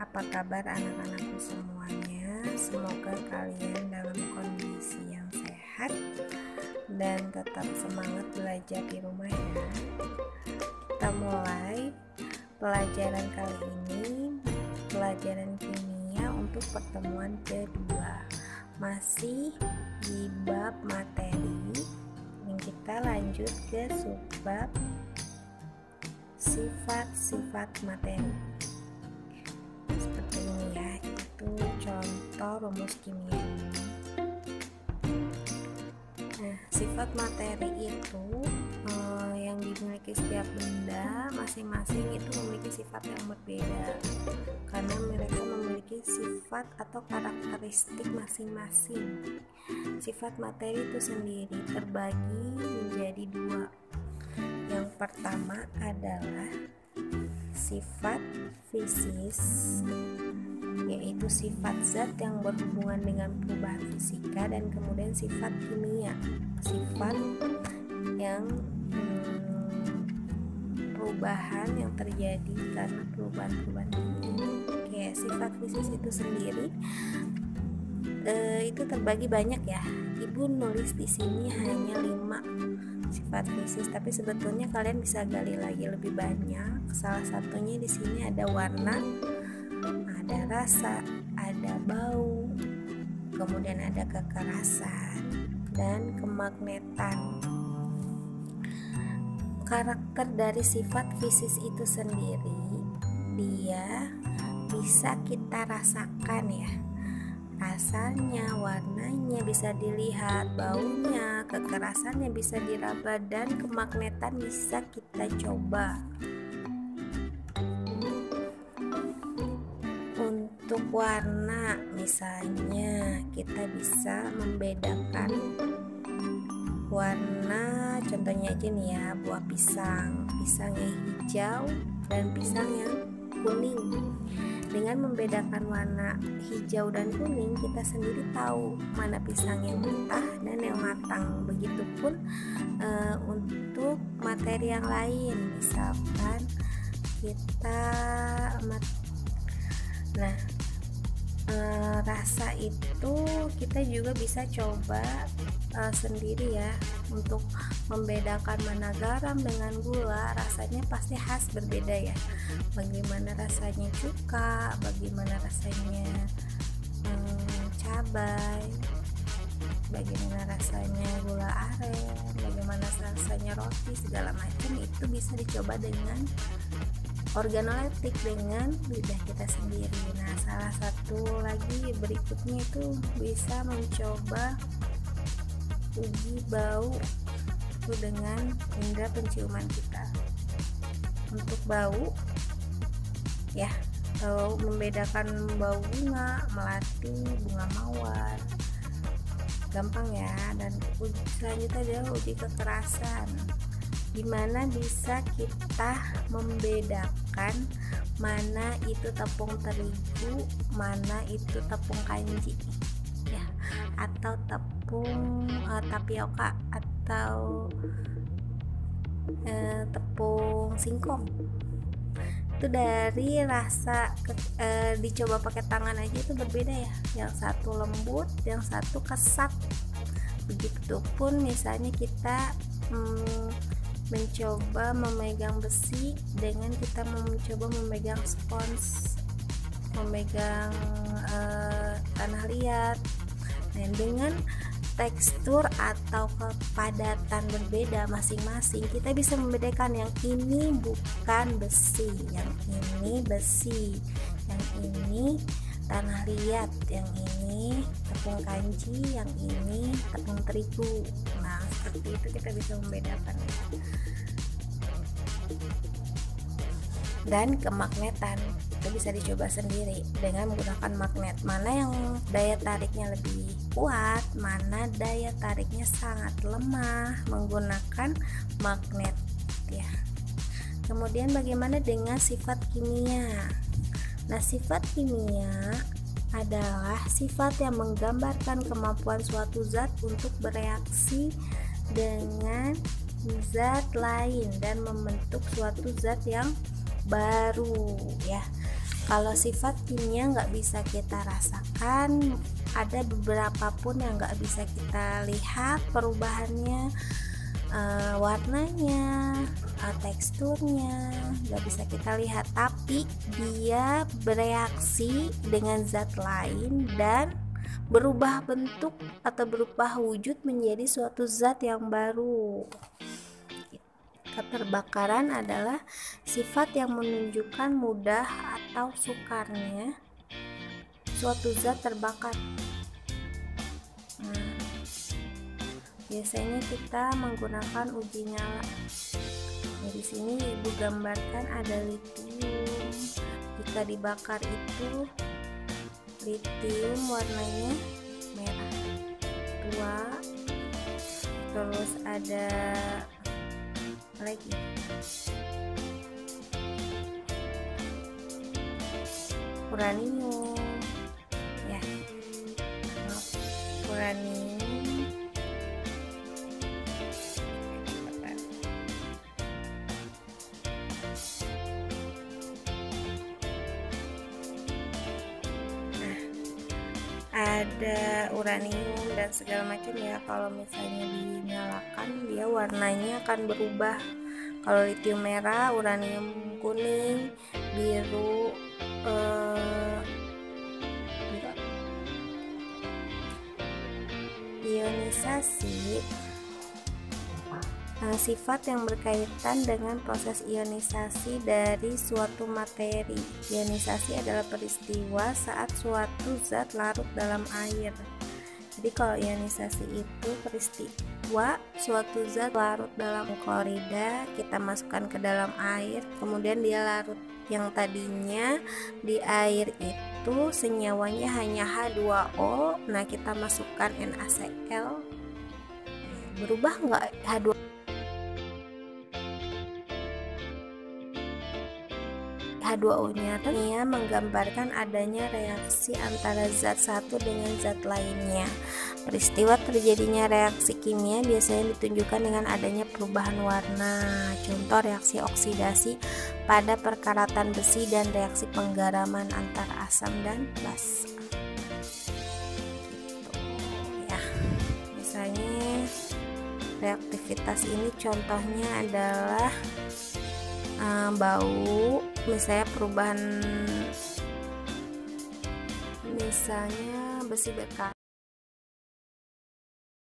Apa kabar anak-anakku semuanya? Semoga kalian dalam kondisi yang sehat dan tetap semangat belajar di rumah ya. Kita mulai pelajaran kali ini, pelajaran kimia untuk pertemuan kedua. Masih di bab materi, yang kita lanjut ke subbab sifat-sifat materi. Seperti ini ya, itu contoh rumus kimia. Nah, sifat materi itu yang dimiliki setiap benda masing-masing itu memiliki sifat yang berbeda karena mereka memiliki sifat atau karakteristik masing-masing. Sifat materi itu sendiri terbagi menjadi dua. Yang pertama adalah sifat fisis, yaitu sifat zat yang berhubungan dengan perubahan fisika, dan kemudian sifat kimia, sifat yang perubahan yang terjadi karena perubahan-perubahan kimia. Oke, sifat fisis itu sendiri itu terbagi banyak ya. Ibu nulis di sini hanya 5 sifat fisis, tapi sebetulnya kalian bisa gali lagi lebih banyak. Salah satunya di sini ada warna, ada rasa, ada bau, kemudian ada kekerasan dan kemagnetan. Karakter dari sifat fisis itu sendiri, dia bisa kita rasakan ya. Rasanya, warnanya bisa dilihat, baunya, kekerasannya bisa diraba, dan kemagnetan bisa kita coba. Untuk warna misalnya kita bisa membedakan warna, contohnya aja nih ya, buah pisang yang hijau dan pisang yang kuning. Dengan membedakan warna hijau dan kuning, kita sendiri tahu mana pisang yang mentah dan yang matang. Begitupun untuk materi yang lain, misalkan kita rasa itu kita juga bisa coba sendiri ya, untuk membedakan mana garam dengan gula. Rasanya pasti khas berbeda ya. Bagaimana rasanya cuka, bagaimana rasanya cabai, bagaimana rasanya gula aren, bagaimana rasanya roti, segala macam itu bisa dicoba dengan organoleptik, dengan lidah kita sendiri. Nah, salah satu lagi berikutnya itu bisa mencoba uji bau itu dengan indera penciuman kita. Untuk bau ya, membedakan bau bunga melati, bunga mawar, gampang ya. Dan selanjutnya adalah uji kekerasan, dimana bisa kita membedakan mana itu tepung terigu, mana itu tepung kanji ya, atau tepung tapioka, atau tepung singkong. Itu dari rasa dicoba pakai tangan aja itu berbeda ya, yang satu lembut, yang satu kesat. Begitupun misalnya kita mencoba memegang besi dengan kita mencoba memegang spons, memegang tanah liat, dan dengan tekstur atau kepadatan berbeda masing-masing, kita bisa membedakan yang ini bukan besi, yang ini besi, yang ini tanah liat, yang ini tepung kanji, yang ini tepung terigu. Nah, seperti itu kita bisa membedakan. Dan kemagnetan itu bisa dicoba sendiri dengan menggunakan magnet, mana yang daya tariknya lebih kuat, mana daya tariknya sangat lemah, menggunakan magnet ya. Kemudian bagaimana dengan sifat kimia? Nah, sifat kimia adalah sifat yang menggambarkan kemampuan suatu zat untuk bereaksi dengan zat lain dan membentuk suatu zat yang baru ya. Kalau sifat kimia nggak bisa kita rasakan, ada beberapa pun yang nggak bisa kita lihat perubahannya, warnanya, teksturnya nggak bisa kita lihat, tapi dia bereaksi dengan zat lain dan berubah bentuk atau berubah wujud menjadi suatu zat yang baru. Keterbakaran adalah sifat yang menunjukkan mudah atau sukarnya suatu zat terbakar. Biasanya kita menggunakan uji nyala. Di sini Ibu gambarkan ada litium. Jika dibakar itu litium warnanya merah tua. Terus ada lagi uranium ya, uranium. Ada uranium dan segala macam ya. Kalau misalnya dinyalakan dia warnanya akan berubah. Kalau litium merah, uranium kuning, biru, ionisasi. Sifat yang berkaitan dengan proses ionisasi dari suatu materi. Ionisasi adalah peristiwa saat suatu zat larut dalam air. Jadi kalau ionisasi itu peristiwa suatu zat larut dalam klorida, kita masukkan ke dalam air, kemudian dia larut. Yang tadinya di air itu senyawanya hanya H2O, nah kita masukkan NaCl, berubah nggak H2O-nya? Ini menggambarkan adanya reaksi antara zat satu dengan zat lainnya. Peristiwa terjadinya reaksi kimia biasanya ditunjukkan dengan adanya perubahan warna. Contoh reaksi oksidasi pada perkaratan besi dan reaksi penggaraman antara asam dan basa. Gitu ya. Misalnya reaktivitas ini contohnya adalah bau, misalnya perubahan, misalnya besi berkarat.